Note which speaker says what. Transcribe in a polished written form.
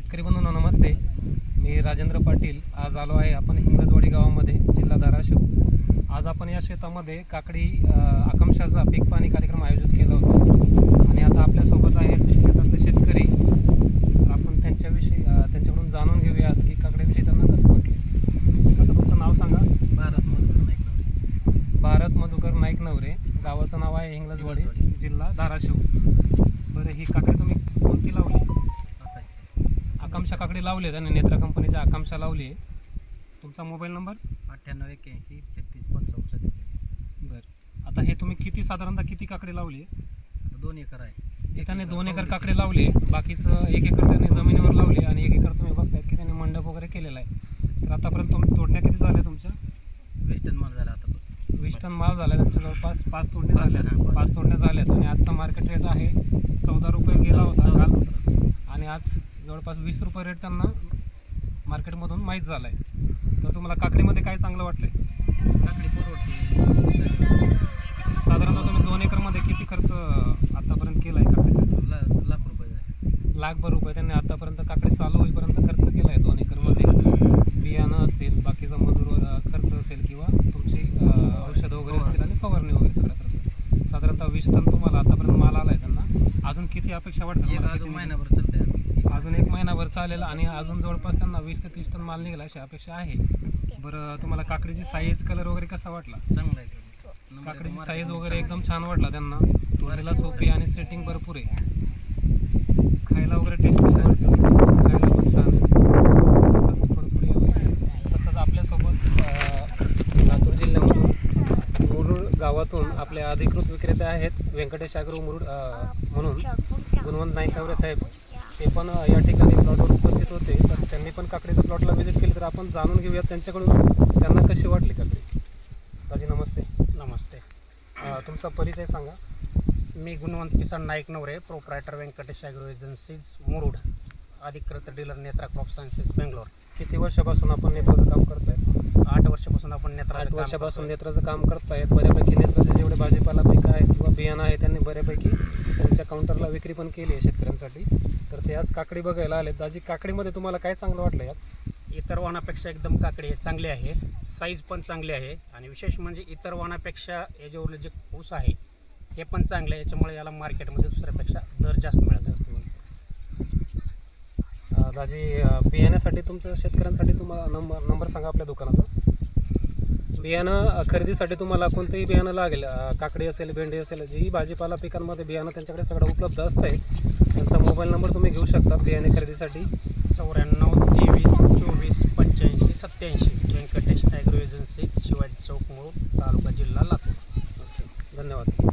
Speaker 1: शेतकरी बंधूंनो नमस्ते. मी राजेंद्र पाटील. आज आलो आहे आपण हिंगजवाडी गावामध्ये, जिल्हा धाराशिव. आज आपण या शेतामध्ये काकडी आकांक्षाचा पीक पाणी कार्यक्रम आयोजित केला होता आणि आता आपल्यासोबत आहेत शेतातले शेतकरी. तर आपण त्यांच्याकडून जाणून घेऊयात की काकडीविषयी त्यांना कसं वाटलं. आता तुमचं नाव सांगा. भारत मधुकर नाईक नवरे. गावाचं नाव आहे हिंगजवाडी, जिल्हा धाराशिव. बरं, ही काकडी तुम्ही कोणती लावली? आकांक्षा काकडी लावली आहे त्याने, नेत्रा कंपनीच्या आकांक्षा लावली आहे. तुमचा मोबाईल नंबर?
Speaker 2: 9881
Speaker 1: बरं, आता हे तुम्ही साधारणतः किती काकडी लावली आहे?
Speaker 2: 2 एकर आहे.
Speaker 1: त्याने 2 एकर काकडी लावली आहे. बाकीचं 1 एकर त्याने जमिनीवर लावली आणि 1 एकर तुम्ही बघतायत की त्याने मंडप वगैरे केलेला आहे. तर आतापर्यंत तुम्ही तोडण्या किती झाल्या तुमच्या?
Speaker 2: 20 टन माल झाला आता.
Speaker 1: 20 टन माल झाला. त्यांच्या जवळपास 5 तोडण्या झाल्या. 5 तोडण्या झाल्यात आणि आजचा मार्केट रेट आहे 14 रुपये गेला होता काल, आणि आज जवळपास 20 रुपये रेट त्यांना मार्केटमधून माहीत झाला आहे. तर तुम्हाला काकडीमध्ये काय चांगलं वाटलं आहे?
Speaker 2: काकडी परवडते.
Speaker 1: साधारणतः तुम्ही 2 एकरमध्ये किती खर्च आतापर्यंत केला आहे काकडीसाठी?
Speaker 2: लाख रुपये झाले.
Speaker 1: लाखभर रुपये त्यांनी आतापर्यंत काकडी चालू होईपर्यंत खर्च केला आहे 2 एकरमध्ये. बियाणं असेल, बाकीचा मजूर खर्च असेल, किंवा तुमची औषधं वगैरे असतील आणि फवारणी वगैरे सगळं खर्च. साधारणतः 20 टन तुम्हाला आतापर्यंत माल आला आहे त्यांना. अजून किती अपेक्षा वाटते?
Speaker 2: अजून महिनाभर चालते.
Speaker 1: अजून 1 महिनाभर चालेल आणि अजून जवळपास त्यांना 20 ते 30 टन माल निघाला अशी अपेक्षा आहे. बरं, तुम्हाला काकडीची साईज, कलर वगैरे कसा वाटला?
Speaker 2: चांगला आहे.
Speaker 1: काकडीची साईज वगैरे एकदम छान वाटला त्यांना. तोडायला सोपी आणि सेटिंग भरपूर आहे. खायला वगैरे टेस्ट कशी वाटतं? खायला पण छान आहे. तसंच थोडं तसंच आपल्यासोबत लातूर जिल्ह्यामधून मुरुड गावातून आपले अधिकृत विक्रेते आहेत व्यंकटेश ॲग्रो मुरुड म्हणून गुणवंत नाईक नवरे साहेब. ते पण या ठिकाणी प्लॉटवर उपस्थित होते. तर त्यांनी पण काकडीच्या प्लॉटला व्हिजिट केली. तर आपण जाणून घेऊयात त्यांच्याकडून त्यांना कशी वाटली काकडी. राजी नमस्ते.
Speaker 3: नमस्ते.
Speaker 1: तुमचा परिचय सांगा.
Speaker 3: मी Gunwant Kisan Naik Navare, proprietor Venkatesh agro agencies Murud, अधिकृत dealer Netra crop sciences Bangalore.
Speaker 1: किती वर्षापासून आपण नेत्राचं काम करताय?
Speaker 3: 8 वर्षापासून आपण नेत्राचं
Speaker 1: 8 वर्षापासून नेत्राचं काम करतायत. बऱ्यापैकी नेत्राचे जेवढे भाजीपाला पीक आहेत किंवा बियाणं आहे त्यांनी बऱ्यापैकी त्यांच्या काउंटरला विक्री पण केली आहे शेतकऱ्यांसाठी. तर ते आज काकडी बघायला आले. दाजी, काकडीमध्ये तुम्हाला काय चांगलं वाटलं यात?
Speaker 3: इतर वाणापेक्षा एकदम काकडी चांगली आहे. साईज पण चांगली आहे आणि विशेष म्हणजे इतर वाणापेक्षा याच्यावरले जे ऊस आहे हे पण चांगले आहे. याच्यामुळे याला मार्केटमध्ये दुसऱ्यापेक्षा दर जास्त मिळत असतो.
Speaker 1: दाजी, बियाण्यासाठी तुमचं शेतकऱ्यांसाठी तुम्हाला नंबर सांगा आपल्या दुकानाचा. बियाणं खरेदीसाठी तुम्हाला कोणतंही बियाणं लागेल, काकडी असेल, भेंडी असेल, जी भाजीपाला पिकांमध्ये बियाणं त्यांच्याकडे सगळं उपलब्ध असतं आहे. त्यांचा मोबाईल नंबर तुम्ही घेऊ शकता बियाणे खरेदीसाठी.
Speaker 3: 94 23 24 85 87. व्यंकटेश ॲग्रो एजन्सी, शिवाजी चौक, मुरुड, तालुका, जिल्हा लातूर.
Speaker 1: धन्यवाद.